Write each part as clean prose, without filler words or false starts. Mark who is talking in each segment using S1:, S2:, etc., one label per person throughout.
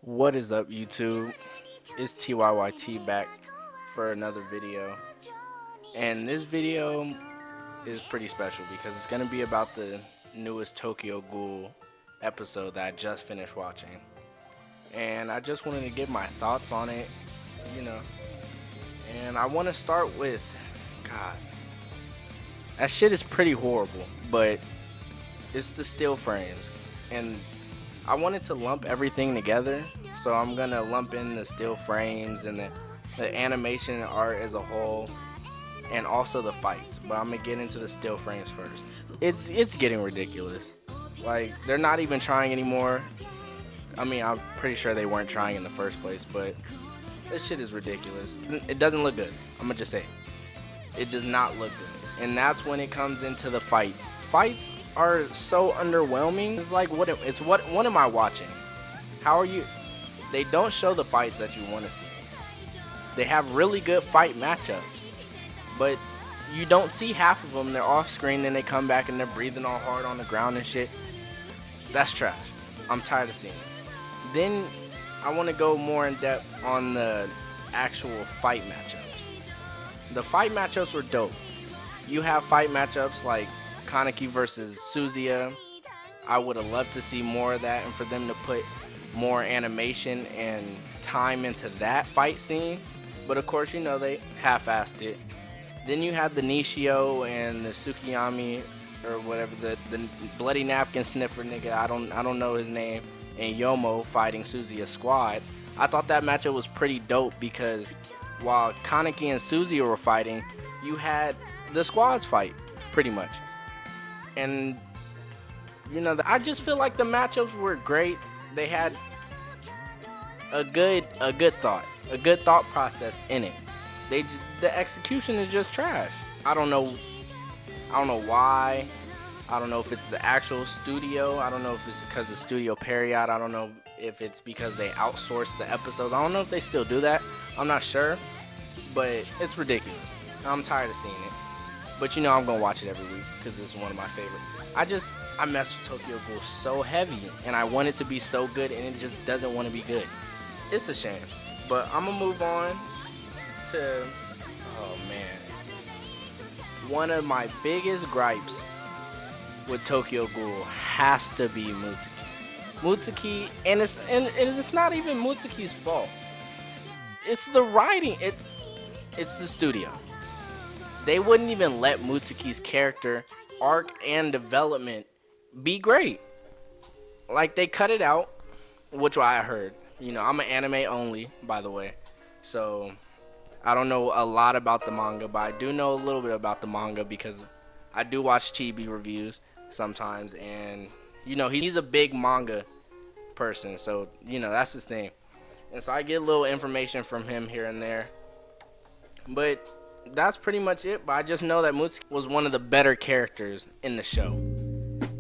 S1: What is up, YouTube? It's TYYT back for another video. And this video is pretty special because it's going to be about the newest Tokyo Ghoul episode that I just finished watching. And I just wanted to give my thoughts on it, you know. And I want to start with, God, that shit is pretty horrible, but it's the still frames. And I wanted to lump everything together, so I'm gonna lump in the still frames and the animation and art as a whole, and also the fights. But I'm gonna get into the still frames first. It's getting ridiculous. Like, they're not even trying anymore. I mean, I'm pretty sure they weren't trying in the first place, but this shit is ridiculous. It doesn't look good. I'm gonna just say it does not look good. And that's when it comes into the fights. Fights are so underwhelming. It's like, what am I watching? How are you? They don't show the fights that you want to see. They have really good fight matchups, but you don't see half of them. They're off screen, then they come back and they're breathing all hard on the ground and shit. That's trash. I'm tired of seeing it. Then I want to go more in depth on the actual fight matchups. The fight matchups were dope. You have fight matchups like Kaneki versus Suzuya. I would have loved to see more of that and for them to put more animation and time into that fight scene. But of course, you know, they half-assed it. Then you had the Nishio and the Tsukiyami, or whatever, the bloody napkin sniffer nigga, I don't know his name, and Yomo fighting Suzuya's squad. I thought that matchup was pretty dope because while Kaneki and Suzuya were fighting, you had the squads fight pretty much. And you know, I just feel like the matchups were great. They had a good thought process in it. The execution is just trash. I don't know why. I don't know if it's the actual studio. I don't know if it's because of Studio Pierrot. I don't know if it's because they outsourced the episodes. I don't know if they still do that. I'm not sure, but it's ridiculous. I'm tired of seeing it. But you know, I'm gonna watch it every week because this is one of my favorites. I mess with Tokyo Ghoul so heavy, and I want it to be so good, and it just doesn't want to be good. It's a shame. But I'm gonna move on to, oh man, one of my biggest gripes with Tokyo Ghoul has to be Mutsuki, and it's not even Mutsuki's fault. It's the writing. It's the studio. They wouldn't even let Mutsuki's character arc and development be great. Like, they cut it out, which I heard. You know, I'm an anime only, by the way. So, I don't know a lot about the manga, but I do know a little bit about the manga because I do watch chibi reviews sometimes. And, you know, he's a big manga person. So, you know, that's his thing. And so I get a little information from him here and there. But that's pretty much it. But I just know that Mutsuki was one of the better characters in the show,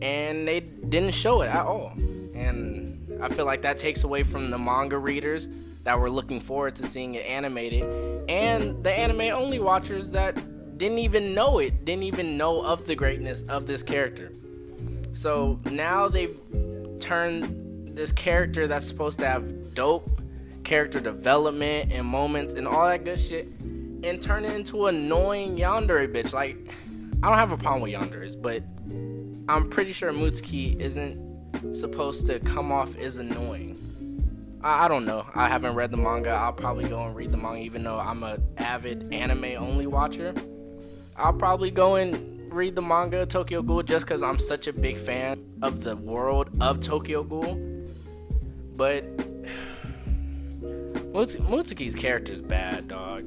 S1: and they didn't show it at all. And I feel like that takes away from the manga readers that were looking forward to seeing it animated, and the anime only watchers that didn't even know of the greatness of this character. So now they've turned this character that's supposed to have dope character development and moments and all that good shit, and turn it into annoying yandere bitch. Like, I don't have a problem with yanderes, but I'm pretty sure Mutsuki isn't supposed to come off as annoying. I don't know. I haven't read the manga. I'll probably go and read the manga, even though I'm an avid anime only watcher. I'll probably go and read the manga Tokyo Ghoul just because I'm such a big fan of the world of Tokyo Ghoul. But Mutsuki's character is bad, dog.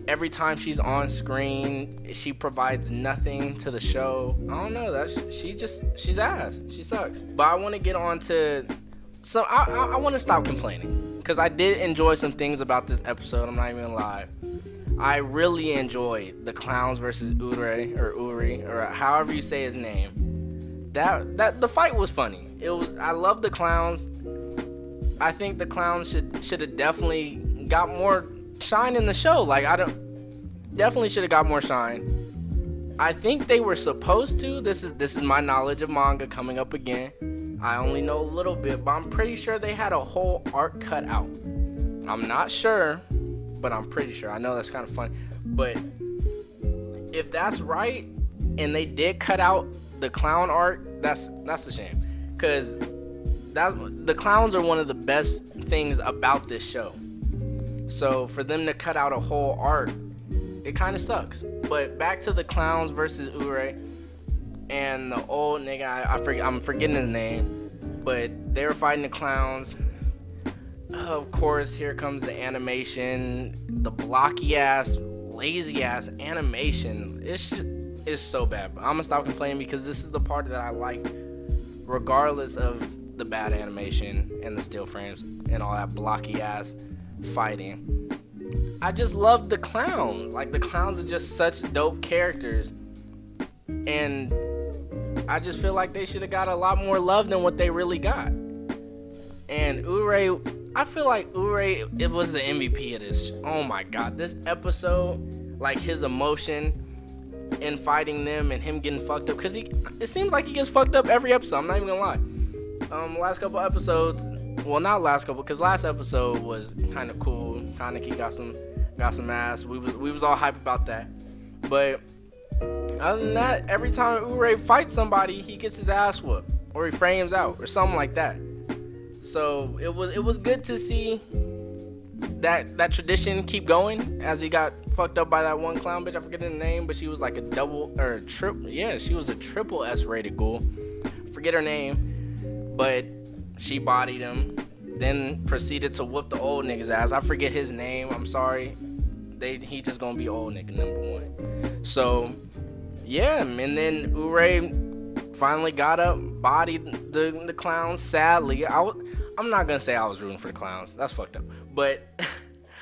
S1: Every time she's on screen, she provides nothing to the show. I don't know. She's ass. She sucks. But I want to get on to. So I want to stop complaining because I did enjoy some things about this episode. I'm not even gonna lie. I really enjoyed the clowns versus Uri, or however you say his name. That the fight was funny. I love the clowns. I think the clowns should have definitely got more shine in the show. Like, I don't definitely should have got more shine. I think they were supposed to. This is my knowledge of manga coming up again. I only know a little bit, but I'm pretty sure they had a whole arc cut out. I'm not sure, but I'm pretty sure. I know that's kind of funny, but if that's right, and they did cut out the clown arc, that's a shame, because the clowns are one of the best things about this show. So for them to cut out a whole arc, it kind of sucks. But back to the clowns versus Ure and the old nigga. I'm forgetting his name, but they were fighting the clowns. Of course, here comes the animation, the blocky ass, lazy ass animation. It's so bad. But I'm gonna stop complaining because this is the part that I like, regardless of the bad animation and the still frames and all that blocky ass fighting. I just love the clowns. Like, the clowns are just such dope characters, and I just feel like they should have got a lot more love than what they really got. And Ure, I feel like Ure, it was the MVP of this. Oh my god, this episode, like his emotion in fighting them and him getting fucked up, because it seems like he gets fucked up every episode. I'm not even gonna lie. Last couple episodes, well, not last couple, because last episode was kind of cool. Kaneki got some ass. We was all hype about that. But other than that, every time Ure fights somebody, he gets his ass whooped, or he frames out, or something like that. So it was good to see that tradition keep going, as he got fucked up by that one clown bitch. I forget her name, but she was like she was a triple S rated ghoul. Forget her name, but she bodied him, then proceeded to whoop the old nigga's ass. I forget his name, I'm sorry. He just gonna be old nigga number one. So yeah, and then Ure finally got up, bodied the clowns. Sadly, I'm not gonna say I was rooting for the clowns. That's fucked up. But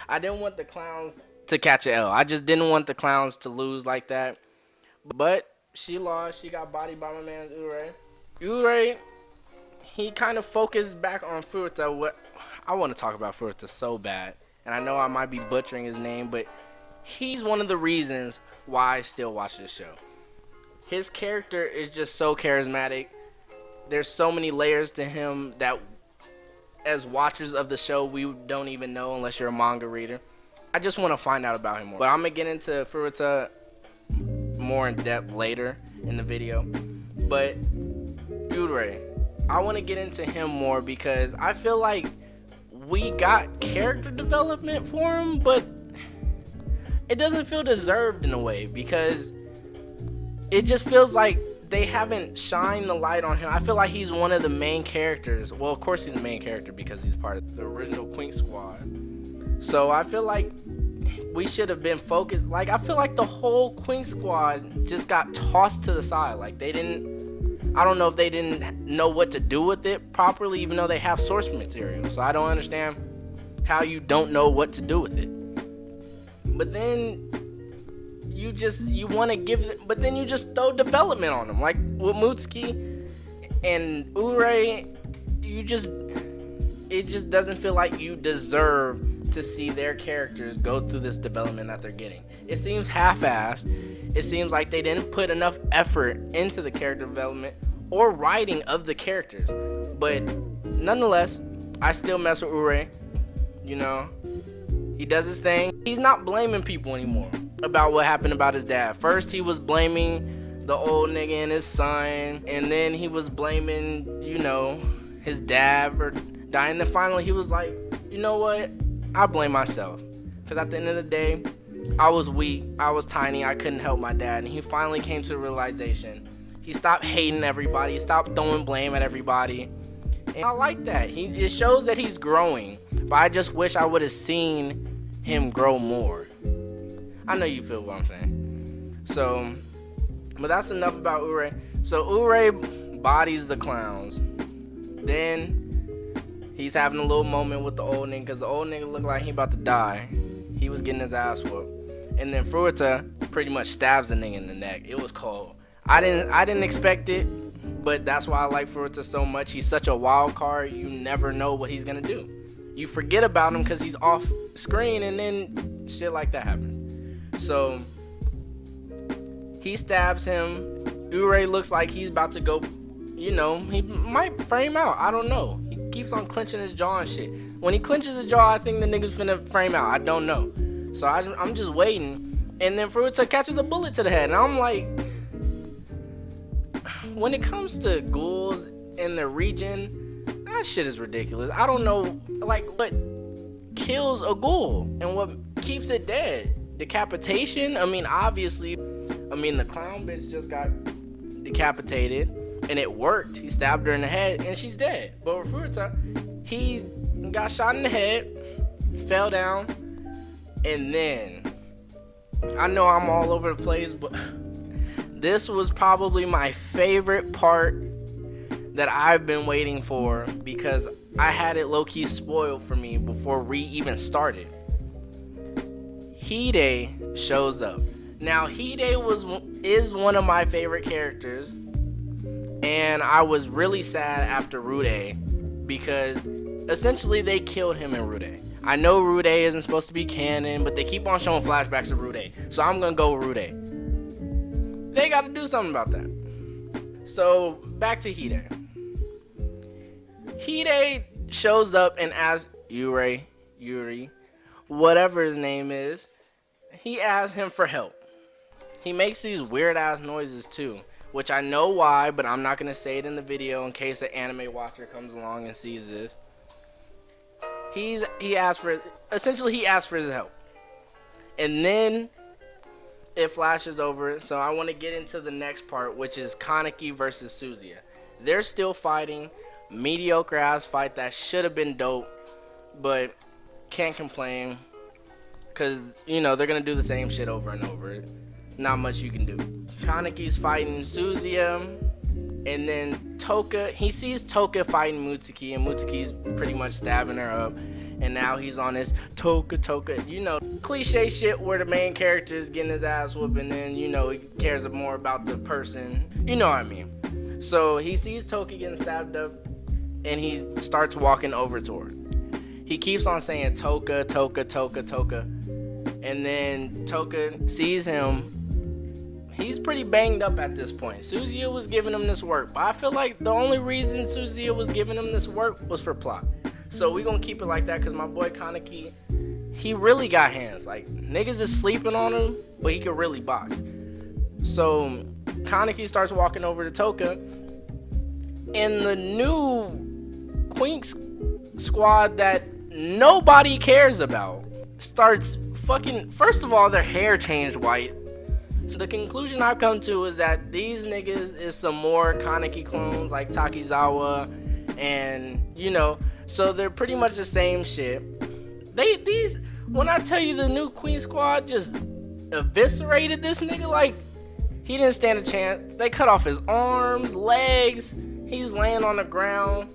S1: I didn't want the clowns to catch an L. I just didn't want the clowns to lose like that. But she lost. She got bodied by my man Ure. Ure, he kind of focused back on Furuta. I want to talk about Furuta so bad, and I know I might be butchering his name, but he's one of the reasons why I still watch this show. His character is just so charismatic. There's so many layers to him that, as watchers of the show, we don't even know unless you're a manga reader. I just want to find out about him more. But I'm going to get into Furuta more in depth later in the video. But Ure, I want to get into him more because I feel like we got character development for him, but it doesn't feel deserved in a way, because it just feels like they haven't shined the light on him. I feel like he's one of the main characters. Well, of course he's the main character because he's part of the original Queen Squad. So I feel like we should have been focused. Like, I feel like the whole Queen Squad just got tossed to the side. Like, I don't know if they didn't know what to do with it properly, even though they have source material. So I don't understand how you don't know what to do with it. But then you want to but then you just throw development on them. Like with Mutsuki and Ure, it just doesn't feel like you deserve to see their characters go through this development that they're getting. It seems half-assed. It seems like they didn't put enough effort into the character development or writing of the characters. But nonetheless, I still mess with Ure. You know, he does his thing. He's not blaming people anymore about what happened about his dad. First, he was blaming the old nigga and his son, and then he was blaming, his dad for dying. Then finally, he was like, you know what? I blame myself. Because at the end of the day, I was weak, I was tiny, I couldn't help my dad. And he finally came to the realization. He stopped hating everybody, he stopped throwing blame at everybody. And I like that. It shows that he's growing. But I just wish I would have seen him grow more. I know you feel what I'm saying. So, but that's enough about Ure. So Ure bodies the clowns. Then he's having a little moment with the old nigga, because the old nigga looked like he about to die. He was getting his ass whooped. And then Furuta pretty much stabs the nigga in the neck. It was cold. I didn't expect it, but that's why I like Furuta so much. He's such a wild card. You never know what he's gonna do. you forget about him because he's off screen, and then shit like that happens. So he stabs him. Urei looks like he's about to go, he might frame out. I don't know. He keeps on clenching his jaw and shit. When he clenches his jaw, I think the nigga's finna frame out. I don't know. So I'm just waiting. And then Furuta catches a bullet to the head. And I'm like, when it comes to ghouls in the region, that shit is ridiculous. I don't know, like, what kills a ghoul and what keeps it dead? Decapitation? I mean, obviously, the clown bitch just got decapitated, and it worked. He stabbed her in the head, and she's dead. But with Furuta, he got shot in the head, fell down, and then, I know I'm all over the place, but this was probably my favorite part that I've been waiting for, because I had it low-key spoiled for me before we even started. Hide shows up. Now, Hide is one of my favorite characters, and I was really sad after Rude, because essentially they killed him in Rude. I know Rude isn't supposed to be canon, but they keep on showing flashbacks of Rude, so I'm gonna go with Rude. They gotta do something about that. So, back to Hide. Hide shows up and asks Yuri, whatever his name is, he asks him for help. He makes these weird ass noises too, which I know why, but I'm not gonna say it in the video in case an anime watcher comes along and sees this. He asks for his help, and then it flashes over. So I want to get into the next part, which is Kaneki versus Suzuya. They're still fighting. Mediocre ass fight that should have been dope, but can't complain, because they're gonna do the same shit over and over. Not much you can do. Kaneki's fighting Suzuya, and then Toka, he sees Toka fighting Mutsuki, and Mutsuki's pretty much stabbing her up, and now he's on this Toka, cliche shit where the main character is getting his ass whooped, and then he cares more about the person, you know what I mean. So he sees Toka getting stabbed up, and he starts walking over to her. He keeps on saying Toka, and then Toka sees him. He's pretty banged up at this point. Suzuya was giving him this work, but I feel like the only reason Suzuya was giving him this work was for plot. So we gonna keep it like that, because my boy Kaneki, he really got hands. Like, niggas is sleeping on him, but he could really box. So Kaneki starts walking over to Toka, and the new Queen squad that nobody cares about starts fucking. First of all, their hair changed white. So the conclusion I've come to is that these niggas is some more Kaneki clones like Takizawa, and so they're pretty much the same shit. When I tell you the new Queen squad just eviscerated this nigga, like, he didn't stand a chance. They cut off his arms, legs, he's laying on the ground.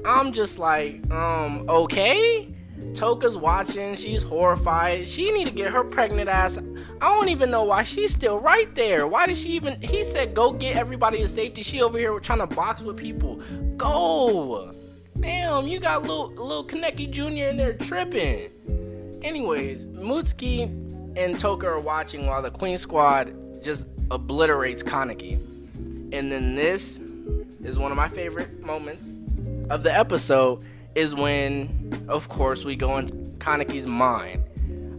S1: I'm just like, okay. Toka's watching, she's horrified. She need to get her pregnant ass. I don't even know why she's still right there. Why did she even, he said go get everybody to safety. She over here trying to box with people. Go. Damn, you got little Kaneki Jr. in there tripping. Anyways, Mutsuki and Toka are watching while the Queen squad just obliterates Kaneki. And then this is one of my favorite moments of the episode, is when, of course, we go into Kaneki's mind.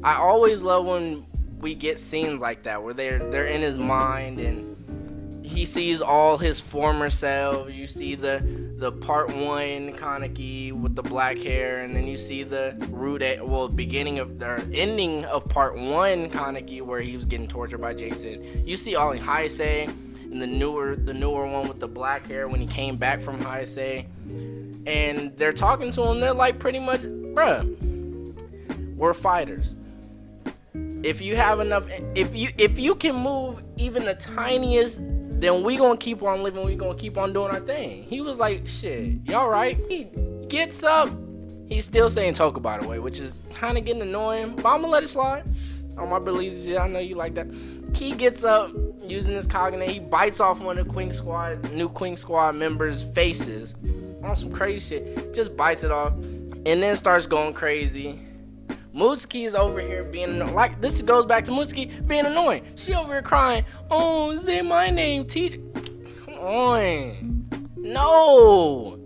S1: I always love when we get scenes like that, where they're in his mind and he sees all his former selves. You see the part 1 Kaneki with the black hair, and then you see the ending of part 1 Kaneki where he was getting tortured by Jason. You see all in Heisei, and the newer one with the black hair when he came back from Heisei. And they're talking to him. They're like, pretty much, bruh, we're fighters. If you have enough, if you can move even the tiniest, then we gonna keep on living. We gonna keep on doing our thing. He was like, shit, y'all right? He gets up. He's still saying Toka, by the way, which is kind of getting annoying, but I'm gonna let it slide. On my beliefs, I know you like that. He gets up using his cognate. He bites off one of the new Queen Squad members' faces on some crazy shit. Just bites it off. and then starts going crazy. Mutsuki is over here being like, this goes back to Mutsuki being annoying. She over here crying, oh, say my name, teacher. Come on. No.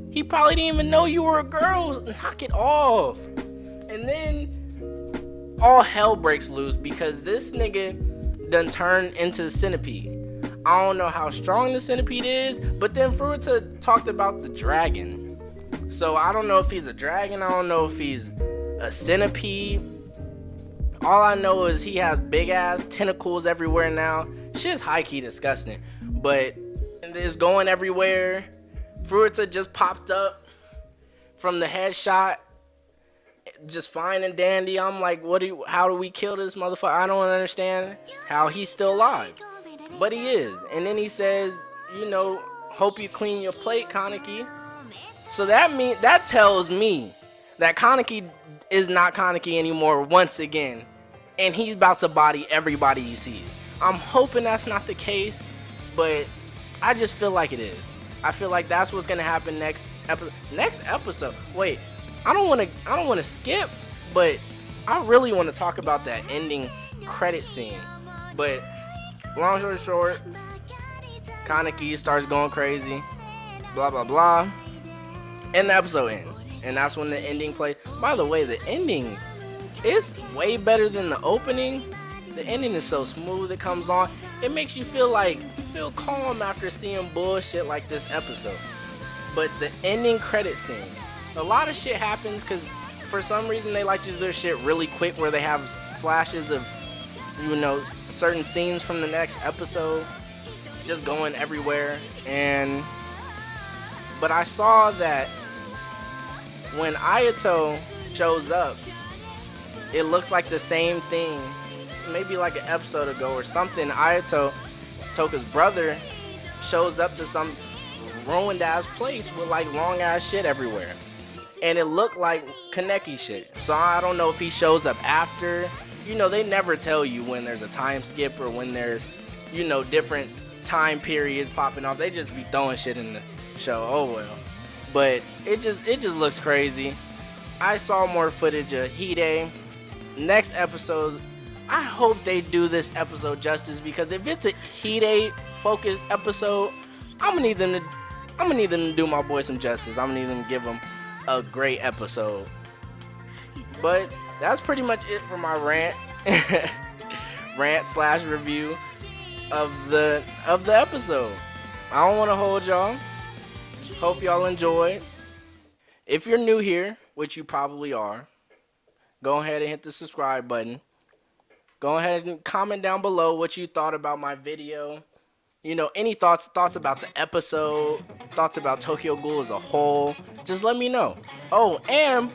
S1: He probably didn't even know you were a girl. Knock it off. And then all hell breaks loose because this nigga done turned into the centipede. I don't know how strong the centipede is, but then Furuta talked about the dragon. So I don't know if he's a dragon. I don't know if he's a centipede. All I know is he has big ass tentacles everywhere now. Shit's high-key disgusting, but it's going everywhere. Furuta just popped up from the headshot, just fine and dandy. I'm like, how do we kill this motherfucker? I don't understand how he's still alive, but he is. And then he says, you know, hope you clean your plate, Kaneki. So that tells me that Kaneki is not Kaneki anymore once again, and he's about to body everybody he sees. I'm hoping that's not the case, but I just feel like it is. I feel like that's what's gonna happen next episode. Wait, I don't want to skip, but I really want to talk about that ending credit scene. But long story short, Kaneki starts going crazy, blah blah blah, and the episode ends. And that's when the ending plays. By the way, the ending is way better than the opening. The ending is so smooth. It comes on. It makes you feel calm after seeing bullshit like this episode. But the ending credit scene, a lot of shit happens because for some reason they like to do their shit really quick, where they have flashes of, you know, certain scenes from the next episode just going everywhere. But I saw that when Ayato shows up, it looks like the same thing, maybe like an episode ago or something. Ayato, Toka's brother, shows up to some ruined ass place with like long ass shit everywhere, and it looked like Kaneki shit. So I don't know if he shows up after. You know, they never tell you when there's a time skip or when there's, you know, different time periods popping off. They just be throwing shit in the show. Oh well. But it just looks crazy. I saw more footage of Hide. Next episode, I hope they do this episode justice, because if it's a Hide focused episode, I'm gonna need them to do my boy some justice. I'm gonna need them to give him a great episode. But that's pretty much it for my rant / review of the episode. I don't want to hold y'all. Hope y'all enjoyed. If you're new here, which you probably are, go ahead and hit the subscribe button. Go ahead and comment down below what you thought about my video. You know, any thoughts about the episode, thoughts about Tokyo Ghoul as a whole. Just let me know. Oh, and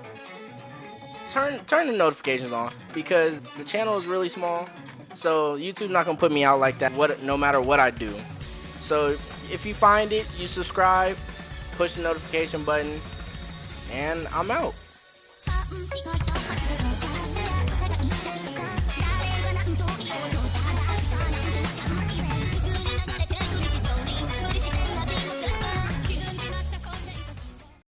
S1: turn the notifications on, because the channel is really small, so YouTube's not gonna put me out like that no matter what I do. So if you find it, you subscribe, push the notification button, and I'm out.